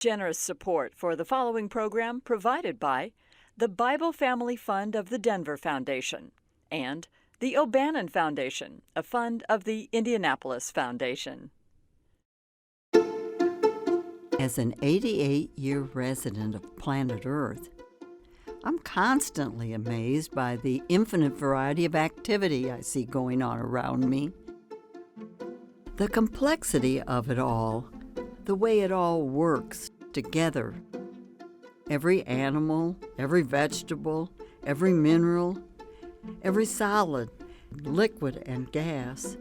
Generous support for the following program provided by the Bible Family Fund of the Denver Foundation and the O'Bannon Foundation, a fund of the Indianapolis Foundation. As an 88-year resident of planet Earth, I'm constantly amazed by the infinite variety of activity I see going on around me. The complexity of it all, the way it all works together. Every animal, every vegetable, every mineral, every solid, liquid, and gas,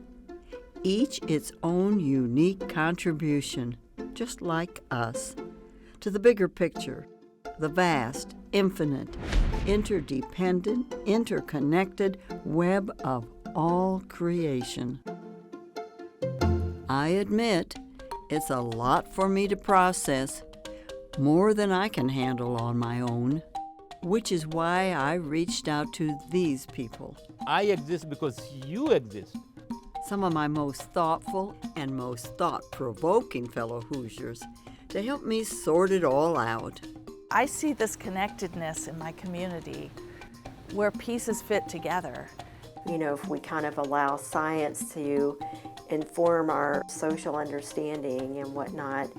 each its own unique contribution, just like us, to the bigger picture, the vast, infinite, interdependent, interconnected web of all creation. I admit, it's a lot for me to process, more than I can handle on my own, which is why I reached out to these people. I exist because you exist. Some of my most thoughtful and most thought-provoking fellow Hoosiers to help me sort it all out. I see this connectedness in my community where pieces fit together. You know, if we kind of allow science to inform our social understanding and whatnot,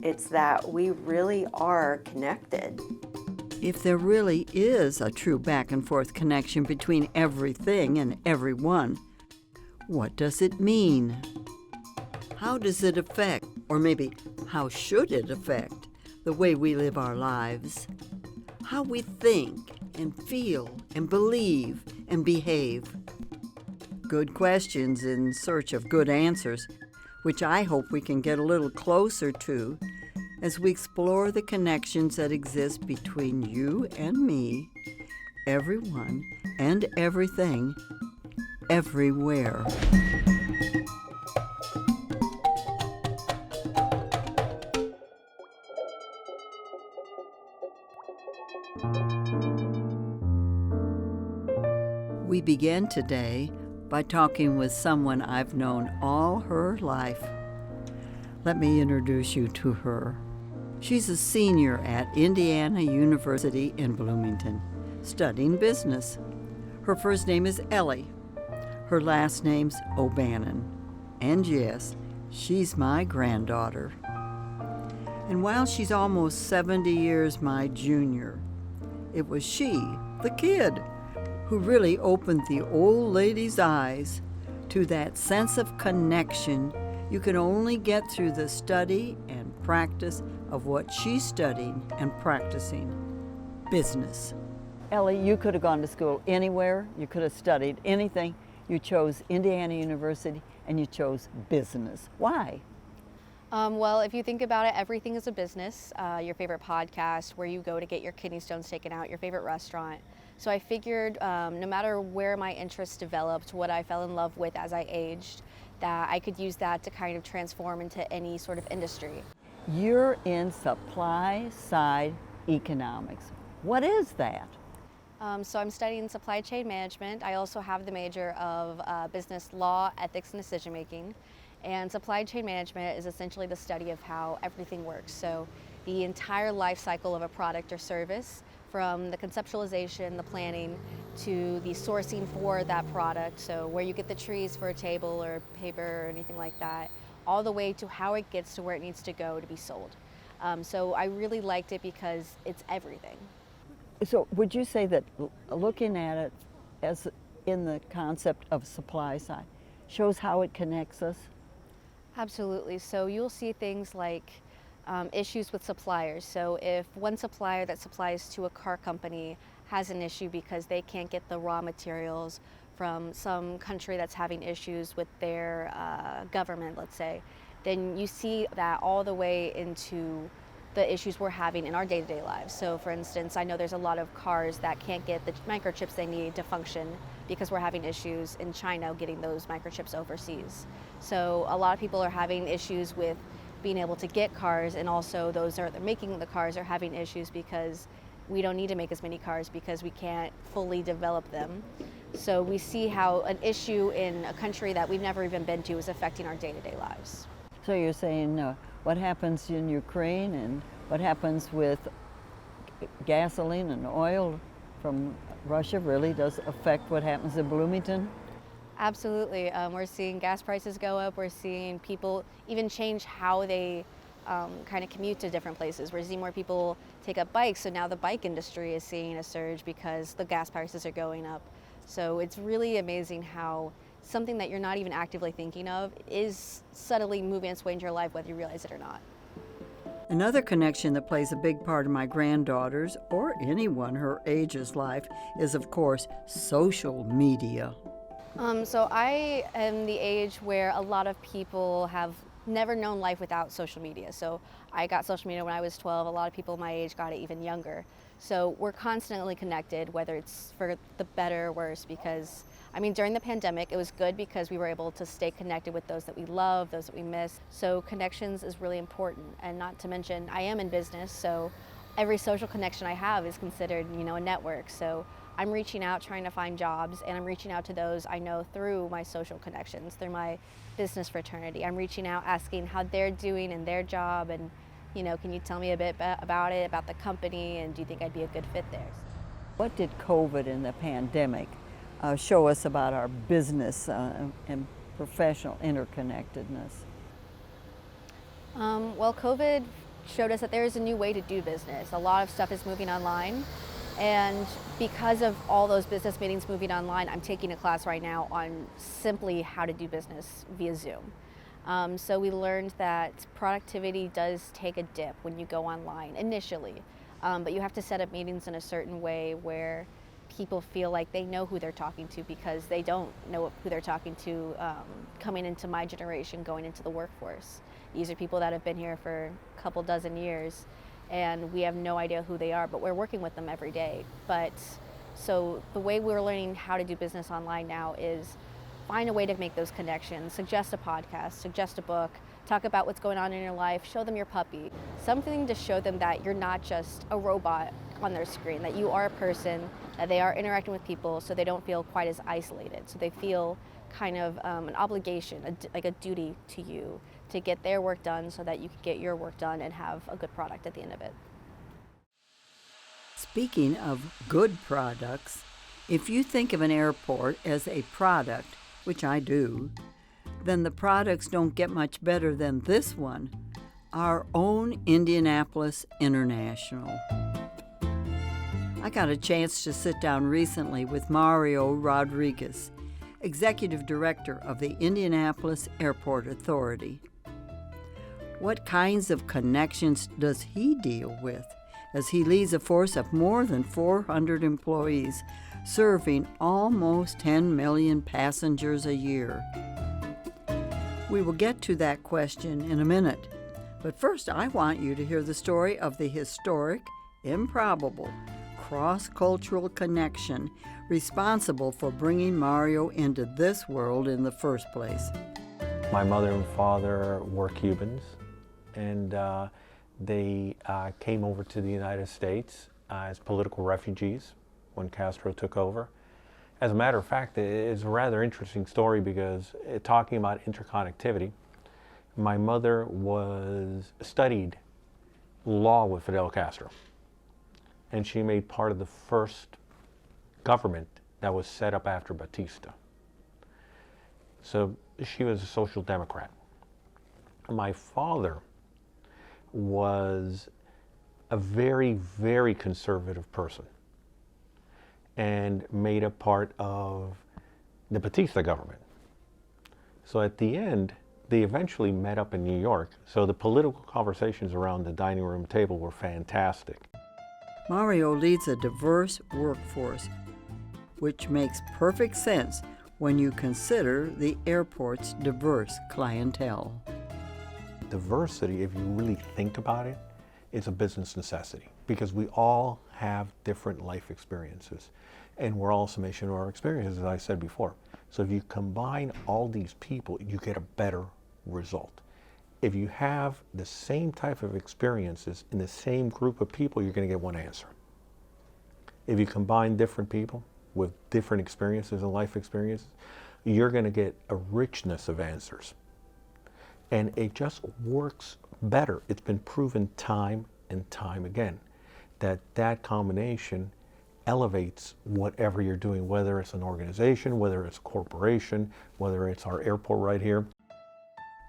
it's that we really are connected. If there really is a true back and forth connection between everything and everyone, what does it mean? How does it affect, or maybe how should it affect, the way we live our lives? How we think and feel and believe and behave? Good questions in search of good answers, which I hope we can get a little closer to as we explore the connections that exist between you and me, everyone and everything, everywhere. We begin today by talking with someone I've known all her life. Let me introduce you to her. She's a senior at Indiana University in Bloomington, studying business. Her first name is Ellie. Her last name's O'Bannon. And yes, she's my granddaughter. And while she's almost 70 years my junior, it was she, the kid, who really opened the old lady's eyes to that sense of connection you can only get through the study and practice of what she's studying and practicing, business. Ellie, you could have gone to school anywhere, you could have studied anything. You chose Indiana University and you chose business. Why? Well, if you think about it, everything is a business. Your favorite podcast, where you go to get your kidney stones taken out, your favorite restaurant. So I figured no matter where my interests developed, what I fell in love with as I aged, that I could use that to kind of transform into any sort of industry. You're in supply side economics. What is that? So I'm studying supply chain management. I also have the major of business law, ethics, and decision making. And supply chain management is essentially the study of how everything works. So the entire life cycle of a product or service, from the conceptualization, the planning, to the sourcing for that product, so where you get the trees for a table or paper or anything like that, all the way to how it gets to where it needs to go to be sold. So I really liked it because it's everything. So would you say that looking at it as in the concept of supply side shows how it connects us? Absolutely. So you'll see things like issues with suppliers. So if one supplier that supplies to a car company has an issue because they can't get the raw materials from some country that's having issues with their government, let's say, then you see that all the way into the issues we're having in our day-to-day lives. So for instance, I know there's a lot of cars that can't get the microchips they need to function because we're having issues in China getting those microchips overseas. So a lot of people are having issues with being able to get cars, and also those that are making the cars are having issues because we don't need to make as many cars because we can't fully develop them. So we see how an issue in a country that we've never even been to is affecting our day-to-day lives. So you're saying what happens in Ukraine and What happens with gasoline and oil from Russia really does affect what happens in Bloomington? Absolutely. We're seeing gas prices go up. We're seeing people even change how they kind of commute to different places. We're seeing more people take up bikes, so now the bike industry is seeing a surge because the gas prices are going up. So it's really amazing how something that you're not even actively thinking of is subtly moving its way into your life, whether you realize it or not. Another connection that plays a big part of my granddaughter's or anyone her age's life is, of course, social media. So I am the age where a lot of people have never known life without social media. So I got social media when I was 12. A lot of people my age got it even younger. So we're constantly connected, whether it's for the better or worse, because during the pandemic, it was good because we were able to stay connected with those that we love, those that we miss. So connections is really important. And not to mention, I am in business, so every social connection I have is considered, a network. So I'm reaching out, trying to find jobs, and I'm reaching out to those I know through my social connections, through my business fraternity. I'm reaching out, asking how they're doing in their job, and, can you tell me a bit about it, about the company, and do you think I'd be a good fit there? What did COVID and the pandemic show us about our business and professional interconnectedness? Well, COVID showed us that there is a new way to do business. A lot of stuff is moving online. And because of all those business meetings moving online, I'm taking a class right now on simply how to do business via Zoom. So we learned that productivity does take a dip when you go online initially, but you have to set up meetings in a certain way where people feel like they know who they're talking to, because they don't know who they're talking to coming into my generation, going into the workforce. These are people that have been here for a couple dozen years, and we have no idea who they are, but we're working with them every day. But so the way we're learning how to do business online now is find a way to make those connections, suggest a podcast, suggest a book, talk about what's going on in your life, show them your puppy, something to show them that you're not just a robot on their screen, that you are a person, that they are interacting with people, so they don't feel quite as isolated. So they feel kind of an obligation, like a duty to you to get their work done so that you can get your work done and have a good product at the end of it. Speaking of good products, if you think of an airport as a product, which I do, then the products don't get much better than this one, our own Indianapolis International. I got a chance to sit down recently with Mario Rodriguez, Executive Director of the Indianapolis Airport Authority. What kinds of connections does he deal with as he leads a force of more than 400 employees, serving almost 10 million passengers a year? We will get to that question in a minute, but first I want you to hear the story of the historic, improbable, cross-cultural connection responsible for bringing Mario into this world in the first place. My mother and father were Cubans, and they came over to the United States as political refugees when Castro took over. As a matter of fact, it's a rather interesting story because talking about interconnectivity, my mother studied law with Fidel Castro, and she made part of the first government that was set up after Batista. So she was a social democrat. My father was a very, very conservative person and made a part of the Batista government. So at the end, they eventually met up in New York. So the political conversations around the dining room table were fantastic. Mario leads a diverse workforce, which makes perfect sense when you consider the airport's diverse clientele. Diversity, if you really think about it, is a business necessity because we all have different life experiences and we're all a summation of our experiences, as I said before. So if you combine all these people, you get a better result. If you have the same type of experiences in the same group of people, you're going to get one answer. If you combine different people with different experiences and life experiences, you're going to get a richness of answers. And it just works better. It's been proven time and time again that that combination elevates whatever you're doing, whether it's an organization, whether it's a corporation, whether it's our airport right here.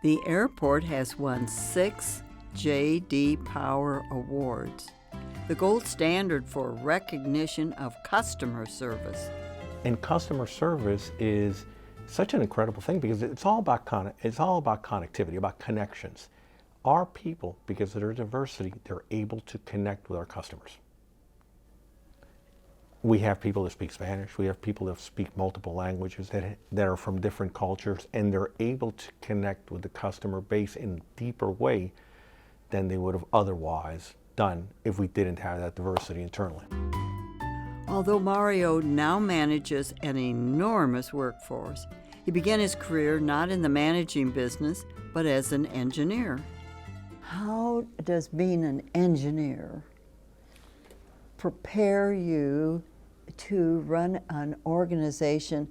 The airport has won 6 J.D. Power Awards, the gold standard for recognition of customer service. And customer service is such an incredible thing because it's all about connectivity, about connections. Our people, because of their diversity, they're able to connect with our customers. We have people that speak Spanish, we have people that speak multiple languages that are from different cultures, and they're able to connect with the customer base in a deeper way than they would have otherwise done if we didn't have that diversity internally. Although Mario now manages an enormous workforce, he began his career not in the managing business, but as an engineer. How does being an engineer prepare you to run an organization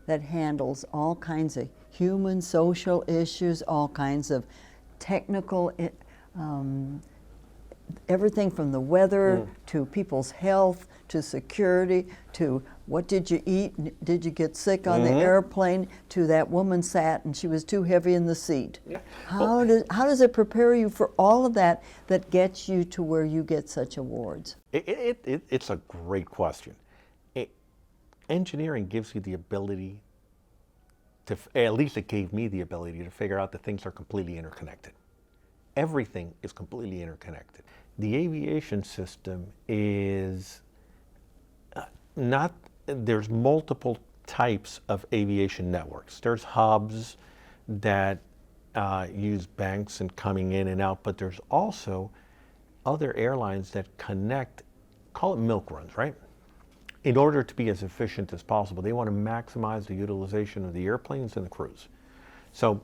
that handles all kinds of human, social issues, all kinds of technical, everything from the weather to people's health to security to what did you eat, did you get sick on the airplane, to that woman sat and she was too heavy in the seat. Yeah. How does it prepare you for all of that gets you to where you get such awards? It's a great question. Engineering gives you the ability to, at least it gave me the ability to figure out that things are completely interconnected. Everything is completely interconnected. The aviation system is there's multiple types of aviation networks. There's hubs that use banks and coming in and out, but there's also other airlines that connect, call it milk runs, right? In order to be as efficient as possible, they want to maximize the utilization of the airplanes and the crews. So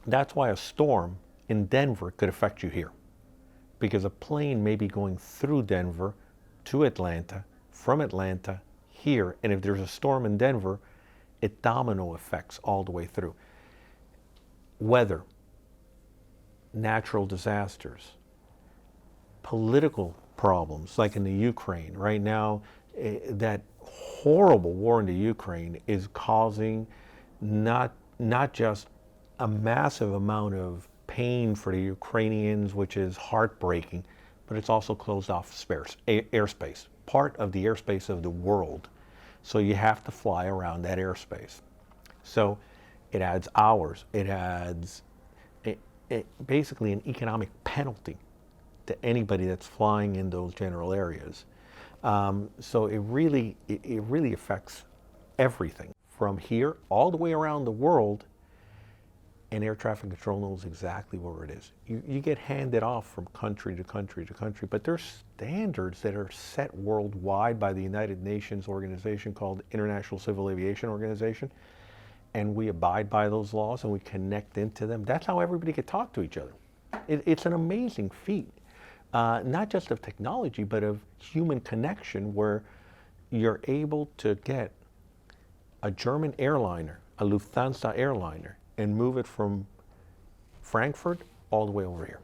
that's why a storm in Denver could affect you here, because a plane may be going through Denver to Atlanta, from Atlanta here, and if there's a storm in Denver, it domino effects all the way through. Weather, natural disasters, political problems, like in the Ukraine right now, that horrible war in the Ukraine is causing not just a massive amount of pain for the Ukrainians, which is heartbreaking, but it's also closed off airspace, part of the airspace of the world. So you have to fly around that airspace. So it adds hours, it adds basically an economic penalty to anybody that's flying in those general areas. So it really affects everything from here all the way around the world, and air traffic control knows exactly where it is. You get handed off from country to country to country, but there's standards that are set worldwide by the United Nations organization called International Civil Aviation Organization, and we abide by those laws and we connect into them. That's how everybody can talk to each other. It's an amazing feat. Not just of technology, but of human connection, where you're able to get a German airliner, a Lufthansa airliner, and move it from Frankfurt all the way over here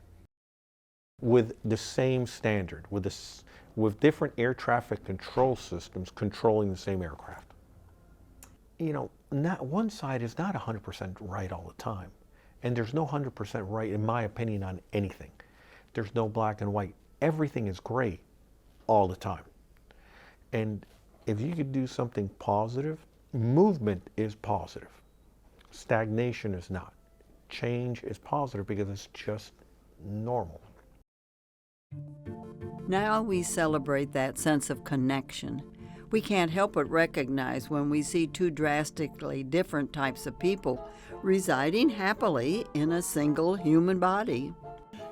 with the same standard, with different air traffic control systems controlling the same aircraft. You know, not one side is not 100% right all the time, and there's no 100% right, in my opinion, on anything. There's no black and white. Everything is gray all the time. And if you could do something positive, movement is positive. Stagnation is not. Change is positive because it's just normal. Now we celebrate that sense of connection. We can't help but recognize when we see two drastically different types of people residing happily in a single human body.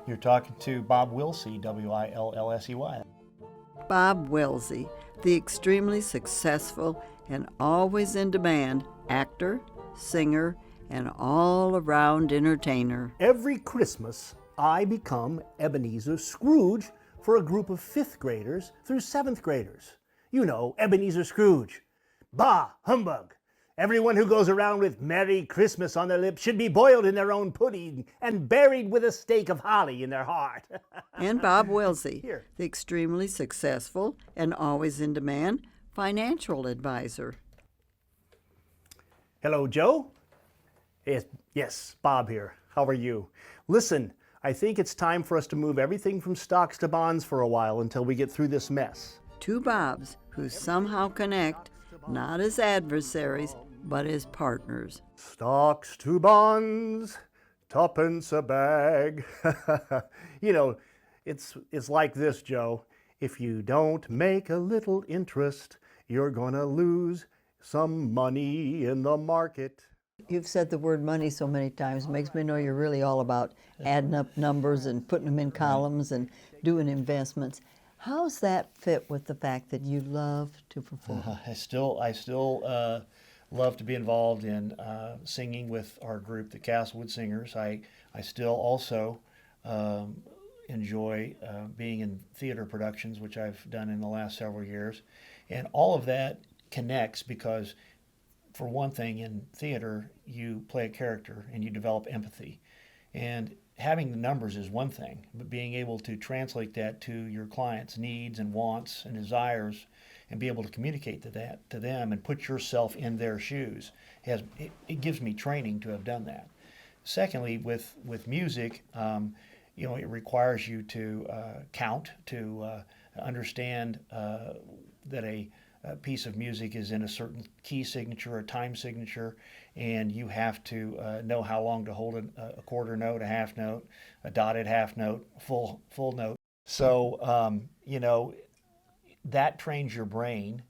You're talking to Bob Wilsey, W-I-L-L-S-E-Y. Bob Wilsey, the extremely successful and always in demand actor, singer, and all-around entertainer. Every Christmas, I become Ebenezer Scrooge for a group of 5th graders through 7th graders. You know, Ebenezer Scrooge. Bah, humbug! Everyone who goes around with Merry Christmas on their lips should be boiled in their own pudding and buried with a stake of holly in their heart. And Bob Wilsey, Here. the extremely successful and always in demand financial advisor. Hello, Joe. Yes, Bob here. How are you? Listen, I think it's time for us to move everything from stocks to bonds for a while until we get through this mess. Two Bobs who somehow connect, not as adversaries, but as partners. Stocks to bonds, tuppence a bag. You know, it's like this, Joe. If you don't make a little interest, you're gonna lose some money in the market. You've said the word money so many times, it makes me know you're really all about adding up numbers and putting them in columns and doing investments. How's that fit with the fact that you love to perform? I still love to be involved in singing with our group, the Castlewood Singers. I still also enjoy being in theater productions, which I've done in the last several years. And all of that connects because, for one thing, in theater, you play a character and you develop empathy. And having the numbers is one thing, but being able to translate that to your clients' needs and wants and desires and be able to communicate to them and put yourself in their shoes, it gives me training to have done that. Secondly, with music, it requires you to count, to understand that a piece of music is in a certain key signature or time signature, and you have to know how long to hold a quarter note, a half note, a dotted half note, full note. So, that trains your brain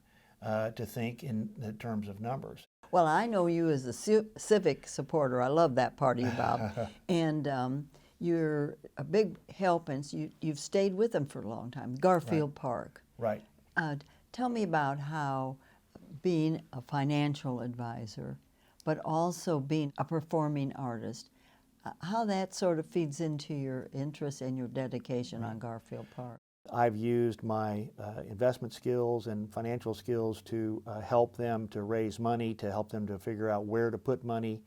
to think in the terms of numbers. Well, I know you as a civic supporter. I love that part of you, Bob. And you're a big help, and you've stayed with them for a long time. Garfield Park. Right. Tell me about how being a financial advisor, but also being a performing artist, how that sort of feeds into your interest and your dedication on Garfield Park. I've used my investment skills and financial skills to help them to raise money, to help them to figure out where to put money.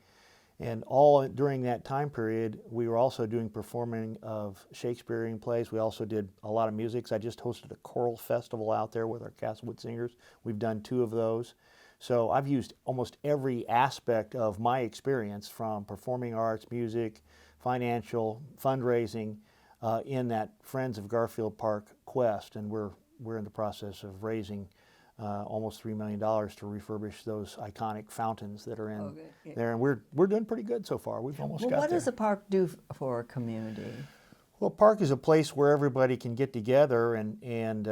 And all during that time period, we were also doing performing of Shakespearean plays. We also did a lot of music. I just hosted a choral festival out there with our Castlewood Singers. We've done 2 of those. So I've used almost every aspect of my experience, from performing arts, music, financial, fundraising, in that Friends of Garfield Park quest. And we're in the process of raising almost $3 million to refurbish those iconic fountains that are in there, and we're doing pretty good so far. We've almost got there. What does a park do for a community? Well, a park is a place where everybody can get together and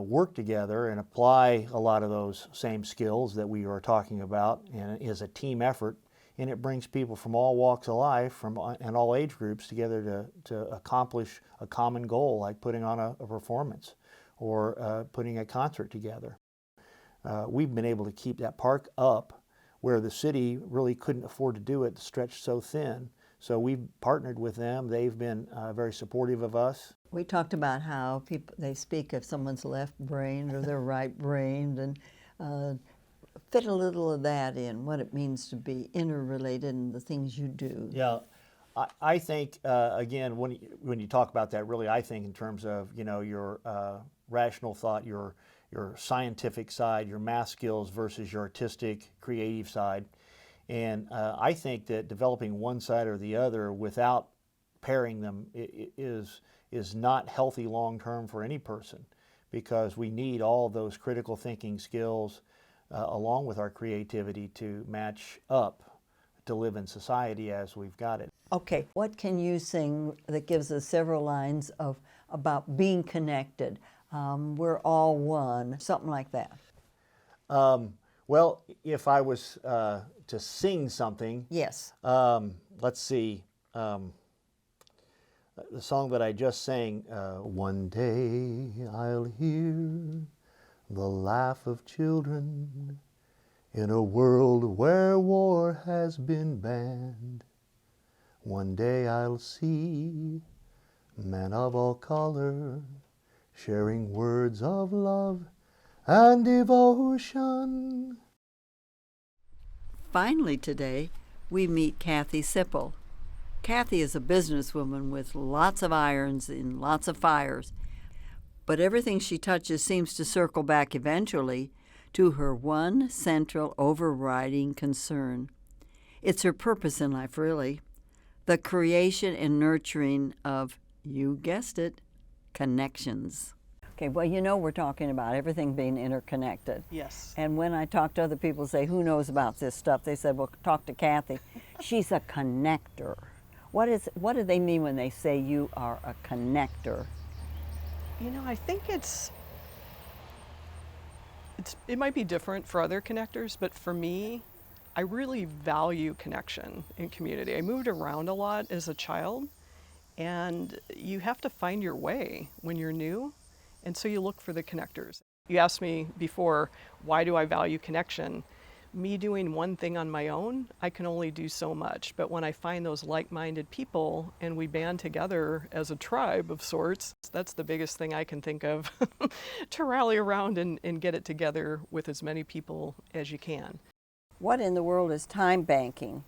work together and apply a lot of those same skills that we are talking about, and it is a team effort, and it brings people from all walks of life and all age groups together to accomplish a common goal, like putting on a performance or putting a concert together. We've been able to keep that park up where the city really couldn't afford to do it, stretched so thin. So we've partnered with them. They've been very supportive of us. We talked about how they speak of someone's left-brained or their right-brained, and fit a little of that in, what it means to be interrelated in the things you do. Yeah, I think, again, when you talk about that, really, I think in terms of, your rational thought, your scientific side, your math skills versus your artistic, creative side. And I think that developing one side or the other without pairing them is not healthy long-term for any person, because we need all of those critical thinking skills along with our creativity to match up to live in society as we've got it. Okay, what can you sing that gives us several lines about being connected? We're all one, something like that. Well, if I was to sing something, yes. Let's see, the song that I just sang, one day I'll hear the laugh of children in a world where war has been banned. One day I'll see men of all color sharing words of love and devotion. Finally today, we meet Kathy Sipple. Kathy is a businesswoman with lots of irons and lots of fires, but everything she touches seems to circle back eventually to her one central overriding concern. It's her purpose in life, really, the creation and nurturing of, you guessed it, connections. Okay, well, you know we're talking about everything being interconnected. Yes. And when I talk to other people, say, who knows about this stuff? They said, well, talk to Kathy. She's a connector. What do they mean when they say you are a connector? You know, I think it might be different for other connectors, but for me, I really value connection in community. I moved around a lot as a child, and you have to find your way when you're new, and so you look for the connectors. You asked me before, why do I value connection? Me doing one thing on my own, I can only do so much, but when I find those like-minded people and we band together as a tribe of sorts, that's the biggest thing I can think of to rally around and get it together with as many people as you can. What in the world is time banking?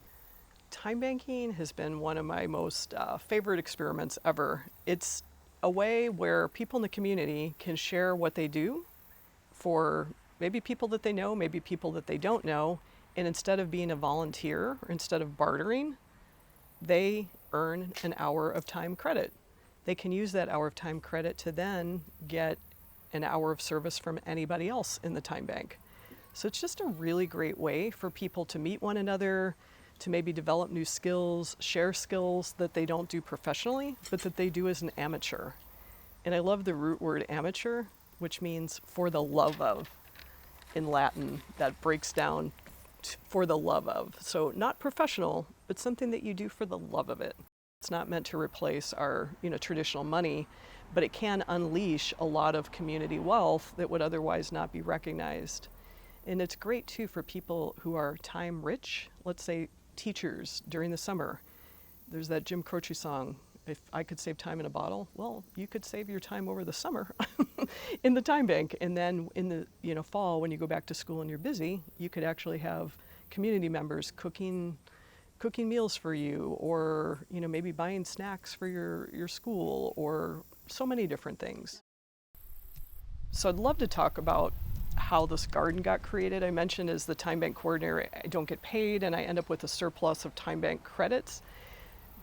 Time banking has been one of my most favorite experiments ever. It's a way where people in the community can share what they do for maybe people that they know, maybe people that they don't know, and instead of being a volunteer, or instead of bartering, they earn an hour of time credit. They can use that hour of time credit to then get an hour of service from anybody else in the time bank. So it's just a really great way for people to meet one another, to maybe develop new skills, share skills that they don't do professionally, but that they do as an amateur. And I love the root word amateur, which means for the love of. In Latin, that breaks down for the love of. So not professional, but something that you do for the love of it. It's not meant to replace our, traditional money, but it can unleash a lot of community wealth that would otherwise not be recognized. And it's great too for people who are time rich, let's say teachers during the summer. There's that Jim Croce song, if I could save time in a bottle, well, you could save your time over the summer in the time bank. And then in the fall, when you go back to school and you're busy, you could actually have community members cooking meals for you, or maybe buying snacks for your school, or so many different things. So I'd love to talk about how this garden got created. I mentioned as the time bank coordinator, I don't get paid and I end up with a surplus of time bank credits.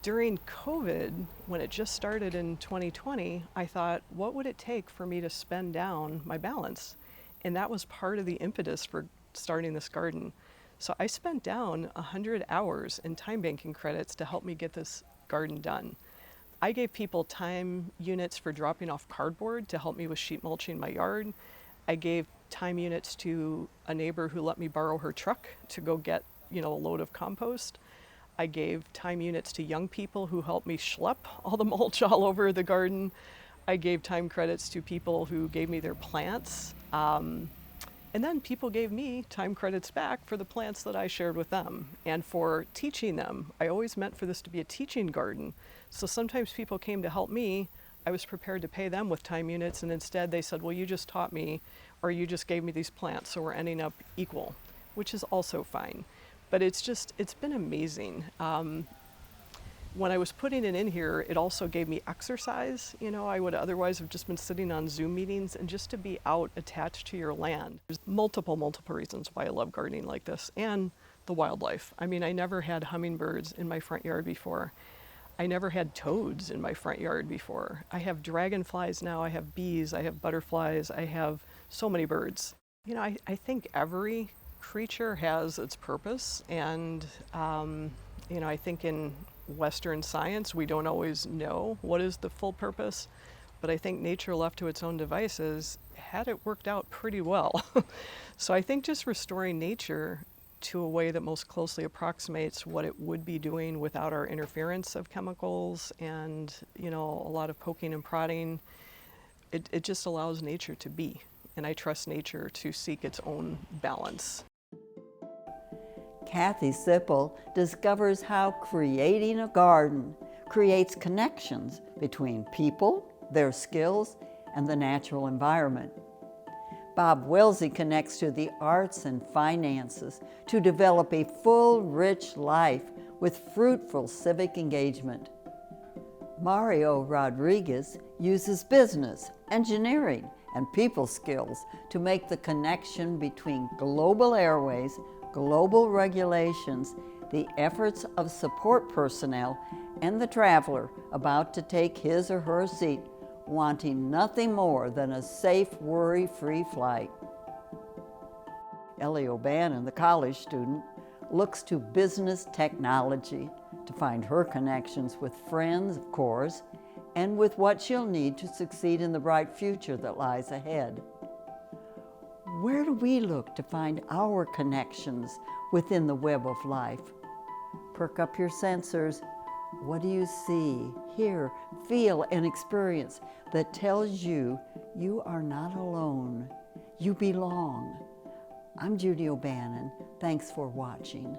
During COVID, when it just started in 2020, I thought, what would it take for me to spend down my balance? And that was part of the impetus for starting this garden. So I spent down 100 hours in time banking credits to help me get this garden done. I gave people time units for dropping off cardboard to help me with sheet mulching my yard. I gave time units to a neighbor who let me borrow her truck to go get, a load of compost. I gave time units to young people who helped me schlep all the mulch all over the garden. I gave time credits to people who gave me their plants. And then people gave me time credits back for the plants that I shared with them and for teaching them. I always meant for this to be a teaching garden. So sometimes people came to help me. I was prepared to pay them with time units, and instead they said, well, you just taught me, or you just gave me these plants, so we're ending up equal, which is also fine. But it's been amazing. When I was putting it in here, it also gave me exercise. I would otherwise have just been sitting on Zoom meetings, and just to be out attached to your land. There's multiple reasons why I love gardening like this, and the wildlife. I mean, I never had hummingbirds in my front yard before. I never had toads in my front yard before. I have dragonflies now, I have bees, I have butterflies, I have so many birds. I think every creature has its purpose, and I think in Western science we don't always know what is the full purpose, but I think nature left to its own devices had it worked out pretty well. So I think just restoring nature to a way that most closely approximates what it would be doing without our interference of chemicals and a lot of poking and prodding, it just allows nature to be, and I trust nature to seek its own balance. Kathy Sipple discovers how creating a garden creates connections between people, their skills, and the natural environment. Bob Wilsey connects to the arts and finances to develop a full, rich life with fruitful civic engagement. Mario Rodriguez uses business, engineering, and people skills to make the connection between global airways, global regulations, the efforts of support personnel, and the traveler about to take his or her seat, wanting nothing more than a safe, worry-free flight. Elle O'Bannon, the college student, looks to business technology to find her connections with friends, of course, and with what she'll need to succeed in the bright future that lies ahead. Where do we look to find our connections within the web of life? Perk up your sensors. What do you see, hear, feel, and experience that tells you you are not alone? You belong. I'm Judy O'Bannon. Thanks for watching.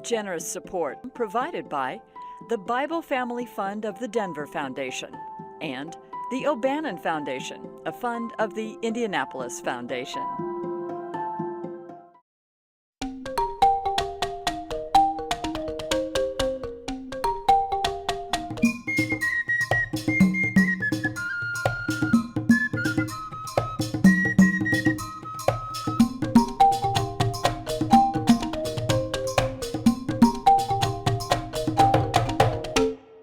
Generous support provided by the Bible Family Fund of the Denver Foundation and the O'Bannon Foundation, a fund of the Indianapolis Foundation.